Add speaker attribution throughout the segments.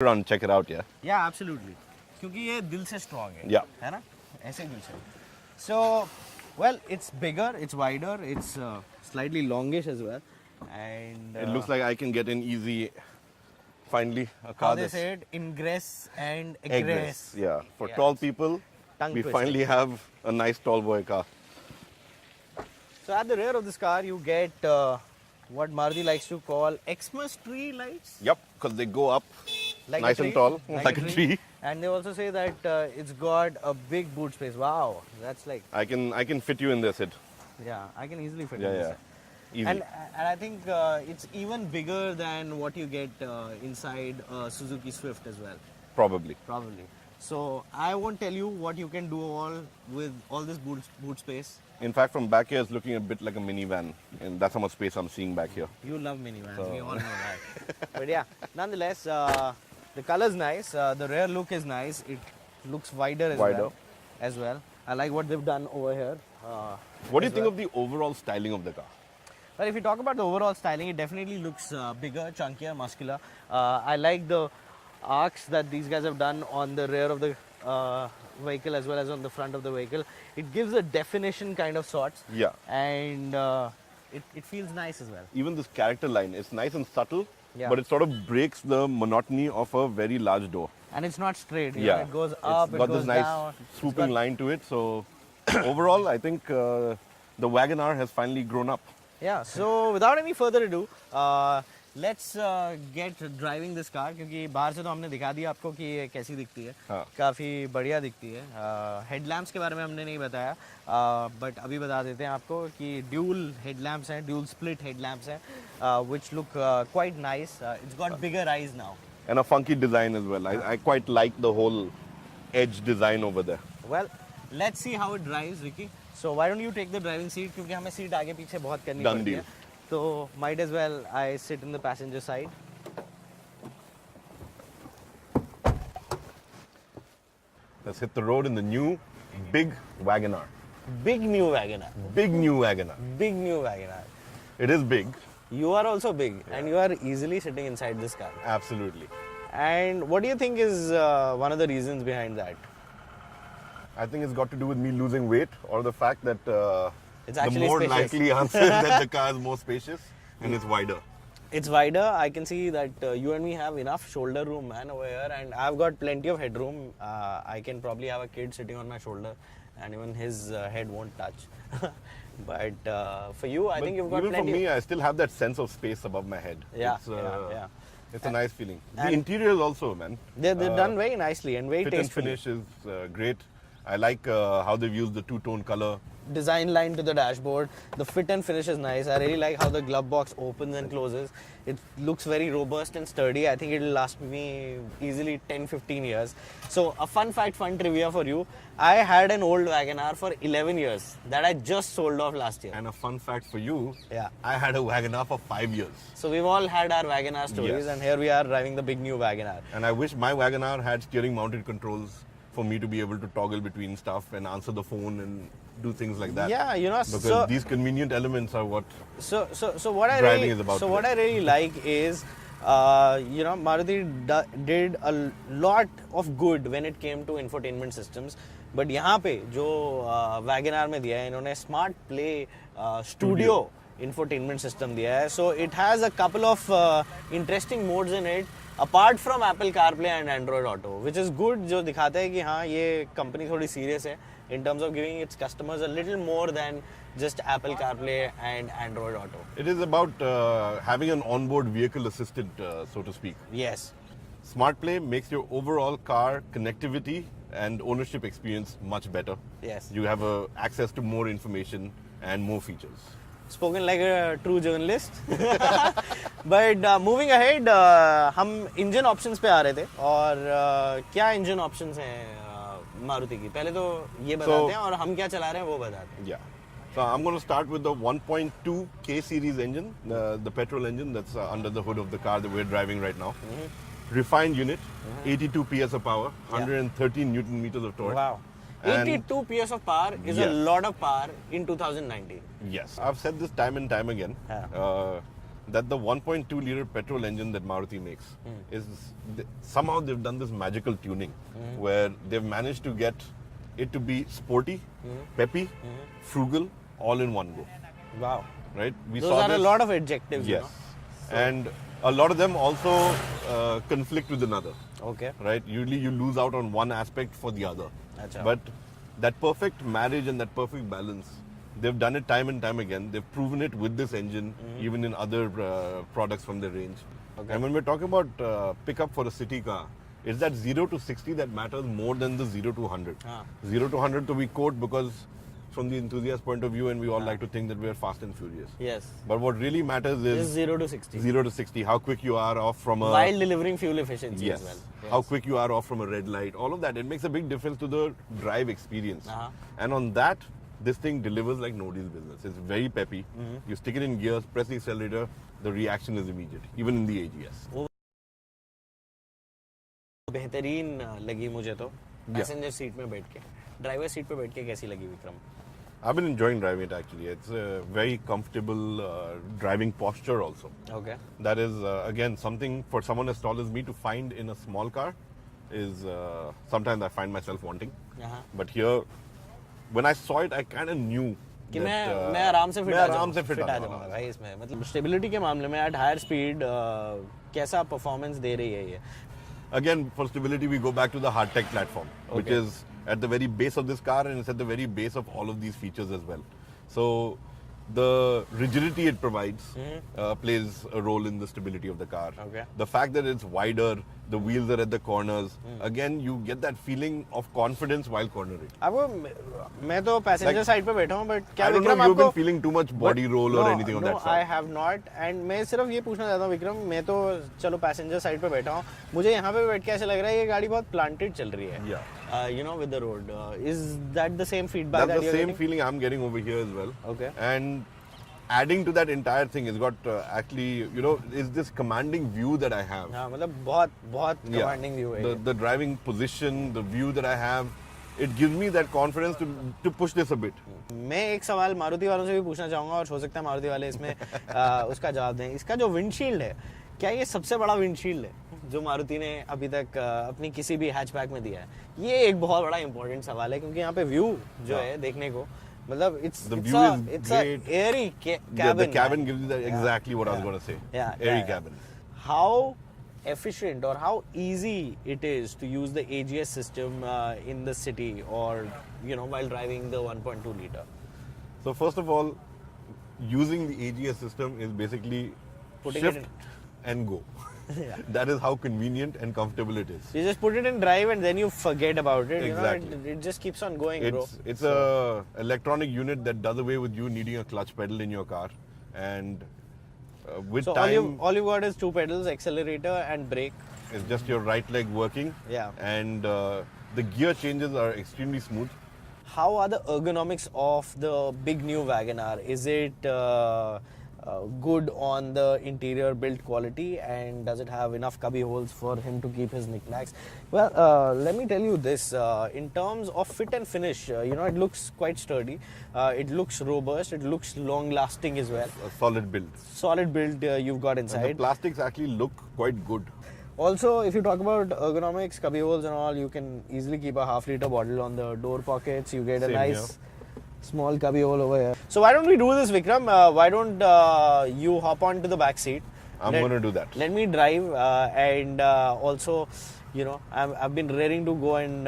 Speaker 1: Around, check it out, yeah.
Speaker 2: Yeah, absolutely. क्योंकि ये दिल से strong है.
Speaker 1: Yeah.
Speaker 2: है ना? ऐसे दिल से. So, well, it's bigger, it's wider, it's slightly longish as well, and
Speaker 1: It looks like I can get in easy. Finally, a car
Speaker 2: how they
Speaker 1: that's
Speaker 2: say it, ingress and
Speaker 1: egress.
Speaker 2: egress.
Speaker 1: Yeah, for
Speaker 2: Yeah.
Speaker 1: tall people,
Speaker 2: Tongue
Speaker 1: we
Speaker 2: twister.
Speaker 1: finally have a nice tall boy car.
Speaker 2: So at the rear of this car, you get what Maruti likes to call Xmas tree lights.
Speaker 1: Yep, because they go up
Speaker 2: Like
Speaker 1: nice
Speaker 2: a
Speaker 1: and
Speaker 2: tree,
Speaker 1: tall, like a tree.
Speaker 2: And they also say that it's got a big boot space. Wow, that's like,
Speaker 1: I can fit you in this, Sid.
Speaker 2: yeah, I can easily fit
Speaker 1: Yeah,
Speaker 2: in
Speaker 1: yeah.
Speaker 2: this.
Speaker 1: Easy.
Speaker 2: And I think it's even bigger than what you get inside Suzuki Swift as well,
Speaker 1: Probably.
Speaker 2: probably. So I won't tell you what you can do with all this boot space.
Speaker 1: In fact, from back here, it's looking a bit like a minivan, and that's how much space I'm seeing back here.
Speaker 2: You love minivans, we all know that. But yeah, nonetheless, the color's nice. The rear look is nice. It looks wider as well. I like what they've done over here.
Speaker 1: What do you think of the overall styling of the car?
Speaker 2: Well, if you talk about the overall styling, it definitely looks bigger, chunkier, muscular. I like the arcs that these guys have done on the rear of the vehicle as well as on the front of the vehicle. It gives a definition kind of sorts.
Speaker 1: Yeah.
Speaker 2: And it feels nice as well.
Speaker 1: Even this character line, it's nice and subtle,
Speaker 2: Yeah.
Speaker 1: but it sort of breaks the monotony of a very large door.
Speaker 2: And it's not straight. You
Speaker 1: Yeah.
Speaker 2: know, it goes up,
Speaker 1: It's
Speaker 2: it
Speaker 1: got
Speaker 2: goes
Speaker 1: this nice
Speaker 2: down.
Speaker 1: swooping line to it. So overall, I think the WagonR has finally grown up.
Speaker 2: Yeah, so without any further ado, let's get driving this car क्योंकि बाहर से तो हमने दिखा दिया आपको कि ये कैसी दिखती है.
Speaker 1: हाँ.
Speaker 2: काफ़ी बढ़िया दिखती है. हेडलैम्प्स के बारे में हमने नहीं बताया, बट अभी बता देते हैं आपको कि ड्यूल हेडलैम्प्स हैं, ड्यूल स्प्लिट हेडलैम्प्स हैं, which look quite nice. It's got bigger eyes now.
Speaker 1: And a funky design as well. I quite like the whole edge design over there.
Speaker 2: Well, let's see how it drives, Vicky. So why don't you take the driving seat क्योंकि हमें seat आगे पीछे बहुत करनी
Speaker 1: Done
Speaker 2: पड़ती
Speaker 1: deal.
Speaker 2: है. So might as well I sit in the passenger side.
Speaker 1: Let's hit the road in the new big WagonR.
Speaker 2: Big new WagonR.
Speaker 1: Big new WagonR.
Speaker 2: Big new WagonR.
Speaker 1: It is big.
Speaker 2: You are also big and you are easily sitting inside this car.
Speaker 1: Absolutely.
Speaker 2: And what do you think is one of the reasons behind that?
Speaker 1: I think it's got to do with me losing weight or the fact that
Speaker 2: It's
Speaker 1: the
Speaker 2: actually
Speaker 1: more
Speaker 2: spacious.
Speaker 1: likely answer is that the car is more spacious and it's wider.
Speaker 2: It's wider. I can see that you and me have enough shoulder room, man, over here, and I've got plenty of headroom. I can probably have a kid sitting on my shoulder, and even his head won't touch. But for you, I think you've got
Speaker 1: Even
Speaker 2: plenty.
Speaker 1: for me, I still have that sense of space above my head.
Speaker 2: Yeah,
Speaker 1: It's,
Speaker 2: yeah.
Speaker 1: It's a nice feeling. The
Speaker 2: and-
Speaker 1: interior also, man.
Speaker 2: They're done very nicely and very
Speaker 1: Fit and
Speaker 2: tastefully.
Speaker 1: finish is great. I like how they've used the two-tone color.
Speaker 2: Design line to the dashboard. The fit and finish is nice. I really like how the glove box opens and closes. It looks very robust and sturdy. I think it'll last me easily 10-15 years. So a fun fact, fun trivia for you. I had an old WagonR for 11 years that I just sold off last year.
Speaker 1: And a fun fact for you,
Speaker 2: Yeah.
Speaker 1: I had a WagonR for 5 years.
Speaker 2: So we've all had our WagonR stories,
Speaker 1: Yes.
Speaker 2: and here we are driving the big new WagonR.
Speaker 1: And I wish my WagonR had steering mounted controls for me to be able to toggle between stuff and answer the phone and do things like that.
Speaker 2: Yeah, you know,
Speaker 1: Because
Speaker 2: so
Speaker 1: these convenient elements are what
Speaker 2: So what I
Speaker 1: driving
Speaker 2: really
Speaker 1: is about
Speaker 2: so
Speaker 1: today.
Speaker 2: what I really like is you know, Maruti did a lot of good when it came to infotainment systems, but यहाँ पे जो WagonR में दिया है इन्होंने Smart Play Studio infotainment system दिया है. So it has a couple of interesting modes in it apart from Apple CarPlay and Android Auto, which is good. जो दिखाता है कि हाँ ये कंपनी थोड़ी serious है in terms of giving its customers a little more than just Apple CarPlay and Android Auto.
Speaker 1: it is about having an onboard vehicle assistant, so to speak.
Speaker 2: Yes.
Speaker 1: SmartPlay makes your overall car connectivity and ownership experience much better.
Speaker 2: Yes.
Speaker 1: You have access to more information and more features.
Speaker 2: Spoken like a true journalist. But moving ahead, हम engine options पे आ रहे थे और क्या engine options हैं मारुति की. पहले तो ये बताते हैं और हम क्या चला रहे हैं वो बताते हैं.
Speaker 1: Yeah. So I'm going to start with the 1.2 K series engine, the petrol engine that's under the hood of the car that we're driving right now. Refined unit, 82 PS of power, 113 Newton meters of torque.
Speaker 2: Wow.
Speaker 1: And
Speaker 2: 82 PS of power is a
Speaker 1: Yes.
Speaker 2: lot of power in 2019.
Speaker 1: yes, I've said this time and time again.
Speaker 2: Yeah.
Speaker 1: that the 1.2 liter petrol engine that Maruti makes is somehow they've done this magical tuning where they've managed to get it to be sporty, peppy, frugal, all in one go.
Speaker 2: Wow.
Speaker 1: Right? We
Speaker 2: Those
Speaker 1: saw
Speaker 2: are a
Speaker 1: this-
Speaker 2: lot of adjectives.
Speaker 1: Yes.
Speaker 2: You
Speaker 1: And a lot of them also conflict with another.
Speaker 2: know? Okay.
Speaker 1: Right? Usually you lose out on one aspect for the other.
Speaker 2: Acha.
Speaker 1: But that perfect marriage and that perfect balance, they've done it time and time again. They've proven it with this engine, even in other products from their range.
Speaker 2: Okay.
Speaker 1: And when we're talking about pickup for a city car, it's that 0 to 60 that matters more than the 0 to 100. 0 to 100 to we quote because from the enthusiast point of view, and we all like to think that we're fast and furious.
Speaker 2: Yes.
Speaker 1: But what really matters
Speaker 2: This is
Speaker 1: is
Speaker 2: 0 to 60.
Speaker 1: 0 to 60, how quick you are off from a...
Speaker 2: While delivering fuel efficiency
Speaker 1: Yes.
Speaker 2: as well. Yes.
Speaker 1: How quick you are off from a red light, all of that. It makes a big difference to the drive experience.
Speaker 2: Uh-huh.
Speaker 1: And on that, this thing delivers like nobody's business. It's very peppy. You stick it in gears, press the accelerator, the reaction is immediate, even in the AGS.
Speaker 2: बेहतरीन लगी मुझे तो passenger seat में बैठ के driver seat पे बैठ के कैसी लगी Vikram
Speaker 1: I've been enjoying driving it actually. It's a very comfortable driving posture also.
Speaker 2: Okay
Speaker 1: That is, again, something for someone as tall as me to find in a small car is sometimes I find myself wanting.
Speaker 2: यहाँ
Speaker 1: But here, when I saw it, I kind of knew
Speaker 2: कि
Speaker 1: that,
Speaker 2: मैं आराम से fit आ
Speaker 1: fit आ
Speaker 2: जाऊंगा भाई इसमें मतलब stability के मामले में एट हायर स्पीड कैसा परफॉर्मेंस दे रही है ये
Speaker 1: Again, for stability, we go back to the hard tech platform, which
Speaker 2: Okay.
Speaker 1: is at the very base of this car and it's at the very base of all of these features as well. So the rigidity it provides plays a role in the stability of the car.
Speaker 2: Okay.
Speaker 1: The fact that it's wider, the wheels are at the corners. Again, you get that feeling of confidence while cornering.
Speaker 2: अब मैं तो passenger
Speaker 1: Like,
Speaker 2: side पे बैठा हूँ but क्या
Speaker 1: I don't know
Speaker 2: Vikram
Speaker 1: if you've
Speaker 2: आपको
Speaker 1: been feeling too much body roll or anything of that sort.
Speaker 2: I have not and मैं सिर्फ ये पूछना चाहता हूँ विक्रम मैं तो चलो पैसेंजर साइड पे बैठा हूँ मुझे यहाँ पे बैठ के ऐसा लग रहा है ये गाड़ी बहुत प्लांटेड चल रही है
Speaker 1: Yeah.
Speaker 2: you know with the road is that the same feedback
Speaker 1: That's
Speaker 2: that
Speaker 1: the
Speaker 2: you're
Speaker 1: same
Speaker 2: getting?
Speaker 1: feeling I'm getting over here as well.
Speaker 2: Okay.
Speaker 1: And adding to that entire thing, it's got actually, you know, is this commanding view that I have.
Speaker 2: हाँ मतलब बहुत बहुत
Speaker 1: Yeah.
Speaker 2: Commanding view है ये।
Speaker 1: The driving position, the view that I have, it gives me that confidence to push this a bit.
Speaker 2: मैं एक सवाल मारुति वालों से भी पूछना चाहूंगा और हो सकता है मारुति वाले इसमें उसका जवाब दें इसका जो विंडशील्ड है क्या ये सबसे बड़ा विंडशील्ड है जो मारुति ने अभी तक अपनी किसी भी हैचबैक में दिया है ये एक बहुत बड़ा इंपॉर्टेंट सवाल है क्योंकि यहाँ पे व्यू जो है देखने को मतलब
Speaker 1: The view is
Speaker 2: it's
Speaker 1: great.
Speaker 2: a airy
Speaker 1: Yeah,
Speaker 2: cabin
Speaker 1: the cabin
Speaker 2: man.
Speaker 1: gives you that exactly what I was going to say.
Speaker 2: Yeah,
Speaker 1: Airy
Speaker 2: yeah.
Speaker 1: cabin.
Speaker 2: How efficient or how easy it is to use the AGS system in the city or you know while driving the 1.2 liter
Speaker 1: So first of all, using the AGS system is basically
Speaker 2: Putting it
Speaker 1: shift and go. That is how convenient and comfortable it is.
Speaker 2: you just put it in drive and then you forget about it
Speaker 1: Exactly.
Speaker 2: you know it just keeps on going bro
Speaker 1: It's a electronic unit that does away with you needing a clutch pedal in your car, and with
Speaker 2: so
Speaker 1: time
Speaker 2: all you got is two pedals accelerator and brake
Speaker 1: it's just your right leg working.
Speaker 2: Yeah.
Speaker 1: And the gear changes are extremely smooth.
Speaker 2: how are the ergonomics of the big new WagonR is it good on the interior build quality and does it have enough cubby holes for him to keep his knickknacks well let me tell you this in terms of fit and finish you know it looks quite sturdy it looks robust it looks long lasting as well
Speaker 1: A solid build.
Speaker 2: solid build you've got
Speaker 1: And the
Speaker 2: inside
Speaker 1: plastics actually look quite good.
Speaker 2: also if you talk about ergonomics cubby holes and all you can easily keep a half-liter bottle on the door pockets you get a
Speaker 1: Same
Speaker 2: nice
Speaker 1: here.
Speaker 2: small cubby hole over here so why don't we do this Vikram why don't you hop on to the back seat
Speaker 1: I'm going to do that.
Speaker 2: let me drive and also you know I've been raring to go and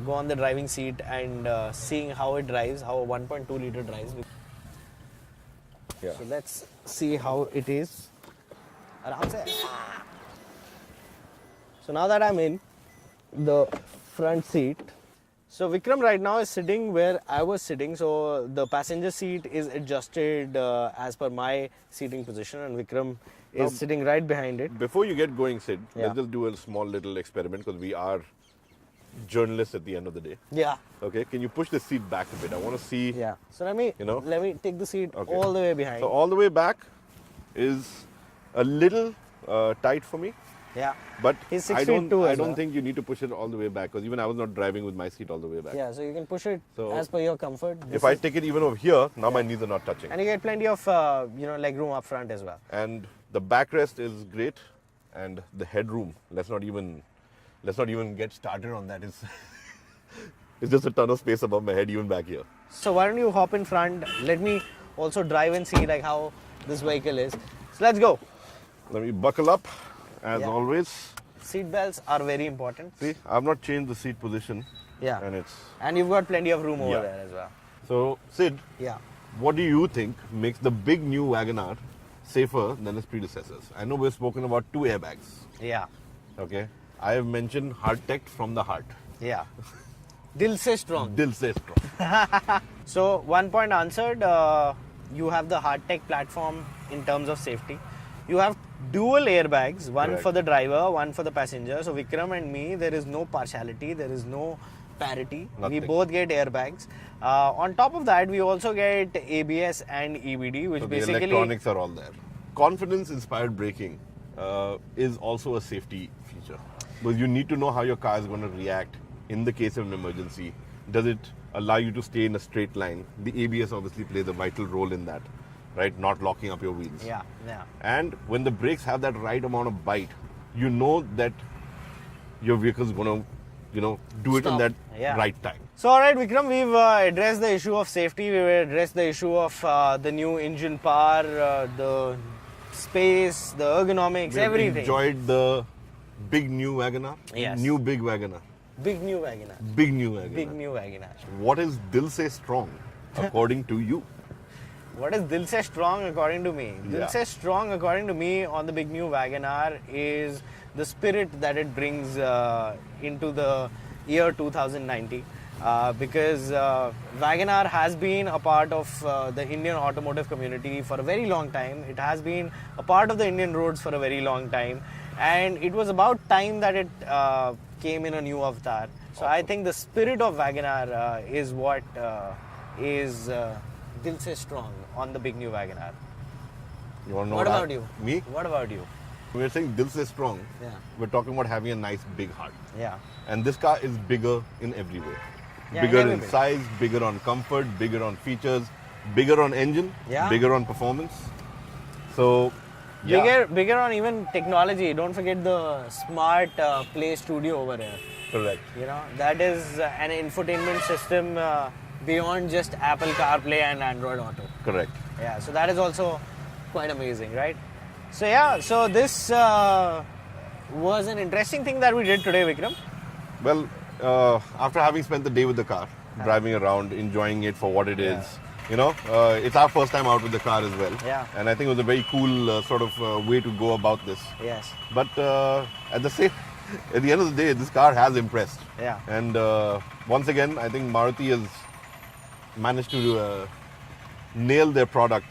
Speaker 2: go on the driving seat and seeing how it drives how a 1.2 liter drives
Speaker 1: Yeah.
Speaker 2: so let's see how it is आराम से so now that I'm in the front seat so Vikram right now is sitting where I was sitting so the passenger seat is adjusted as per my seating position and Vikram is sitting right behind it
Speaker 1: Before you get going, Sid,
Speaker 2: Yeah.
Speaker 1: let's just do a small little experiment because we are journalists at the end of the day.
Speaker 2: yeah
Speaker 1: Okay, can you push the seat back a bit? I want to see.
Speaker 2: yeah so let me take the seat
Speaker 1: Okay.
Speaker 2: all the way behind
Speaker 1: So all the way back is a little tight for me.
Speaker 2: Yeah.
Speaker 1: But
Speaker 2: He's 6
Speaker 1: I
Speaker 2: feet
Speaker 1: don't,
Speaker 2: too
Speaker 1: I
Speaker 2: as
Speaker 1: don't
Speaker 2: well.
Speaker 1: think you need to push it all the way back because even I was not driving with my seat all the way back.
Speaker 2: Yeah, so you can push it
Speaker 1: So,
Speaker 2: as per your comfort.
Speaker 1: If I take it even over here, now my knees are not touching.
Speaker 2: And you get plenty of leg room up front as well.
Speaker 1: And the backrest is great, and the headroom. Let's not even get started on that. It's just a ton of space above my head, even back here.
Speaker 2: So why don't you hop in front? Let me also drive and see like how this vehicle is. So let's go.
Speaker 1: Let me buckle up, as
Speaker 2: Yeah.
Speaker 1: always.
Speaker 2: Seat belts are very important.
Speaker 1: See, I've not changed the seat position.
Speaker 2: Yeah.
Speaker 1: And
Speaker 2: you've got plenty of room over
Speaker 1: Yeah.
Speaker 2: there as well.
Speaker 1: So, Sid,
Speaker 2: Yeah.
Speaker 1: what do you think makes the big new WagonR safer than its predecessors? I know we've spoken about 2 airbags.
Speaker 2: Yeah.
Speaker 1: Okay, I have mentioned Heartect from the heart.
Speaker 2: Yeah. Dil se strong.
Speaker 1: Dil se strong.
Speaker 2: So one point answered. You have the Heartect platform in terms of safety. You have dual airbags, one
Speaker 1: Correct.
Speaker 2: for the driver, one for the passenger. So Vikram and me, there is no partiality, there is no parity.
Speaker 1: Nothing.
Speaker 2: We both get airbags. On top of that, we also get ABS and EBD, which
Speaker 1: So the
Speaker 2: basically
Speaker 1: electronics are all there. Confidence-inspired braking is also a safety feature. Because you need to know how your car is going to react in the case of an emergency. Does it allow you to stay in a straight line? The ABS obviously plays a vital role in that, right? Not locking up your wheels.
Speaker 2: Yeah, yeah.
Speaker 1: And when the brakes have that right amount of bite, you know that your vehicle is going to, do it in
Speaker 2: Stop.
Speaker 1: that
Speaker 2: Yeah.
Speaker 1: right time.
Speaker 2: So, all right, Vikram, we've addressed the issue of safety. We've addressed the issue of the new engine power, the space, the ergonomics,
Speaker 1: We've
Speaker 2: everything.
Speaker 1: enjoyed the big new WagonR.
Speaker 2: Yes.
Speaker 1: New big WagonR.
Speaker 2: Big new WagonR.
Speaker 1: Big new WagonR.
Speaker 2: Big new WagonR.
Speaker 1: What is Dil Se Strong according to you?
Speaker 2: What is Dil Se Strong according to me? Dil
Speaker 1: Yeah.
Speaker 2: Se Strong according to me on the big new WagonR is the spirit that it brings into the year 2090. Because WagonR has been a part of the Indian automotive community for a very long time. It has been a part of the Indian roads for a very long time. And it was about time that it came in a new avatar. So I think the spirit of WagonR is what is Dil Se Strong on the big new WagonR.
Speaker 1: You want to know
Speaker 2: What
Speaker 1: I-
Speaker 2: about you?
Speaker 1: Me?
Speaker 2: What about you?
Speaker 1: We're saying Dil Se Strong.
Speaker 2: Yeah.
Speaker 1: We're talking about having a nice big heart.
Speaker 2: Yeah.
Speaker 1: And this car is bigger in every way.
Speaker 2: Yeah,
Speaker 1: Bigger
Speaker 2: in every
Speaker 1: in
Speaker 2: way.
Speaker 1: size, bigger on comfort, bigger on features, bigger on engine,
Speaker 2: Yeah.
Speaker 1: bigger on performance. So, yeah,
Speaker 2: Bigger on even technology. Don't forget the smart Play Studio over here.
Speaker 1: correct.
Speaker 2: That is an infotainment system beyond just Apple CarPlay and Android Auto.
Speaker 1: Correct.
Speaker 2: Yeah, so that is also quite amazing, right? So yeah, so this was an interesting thing that we did today, Vikram.
Speaker 1: Well, after having spent the day with the car, driving around, enjoying it for what it is, it's our first time out with the car as well.
Speaker 2: Yeah.
Speaker 1: And I think it was a very cool sort of way to go about this.
Speaker 2: Yes.
Speaker 1: But at the end of the day, this car has impressed.
Speaker 2: Yeah.
Speaker 1: And once again, I think Maruti has managed to nail their product.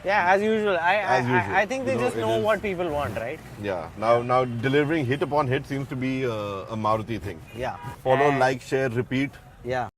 Speaker 2: Yeah, as usual.
Speaker 1: As usual.
Speaker 2: I think they
Speaker 1: You know,
Speaker 2: just
Speaker 1: it
Speaker 2: know
Speaker 1: is-
Speaker 2: what people want, right?
Speaker 1: Yeah. Now delivering hit upon hit seems to be a Maruti thing.
Speaker 2: Yeah.
Speaker 1: Follow,
Speaker 2: And-
Speaker 1: like, share, repeat.
Speaker 2: Yeah.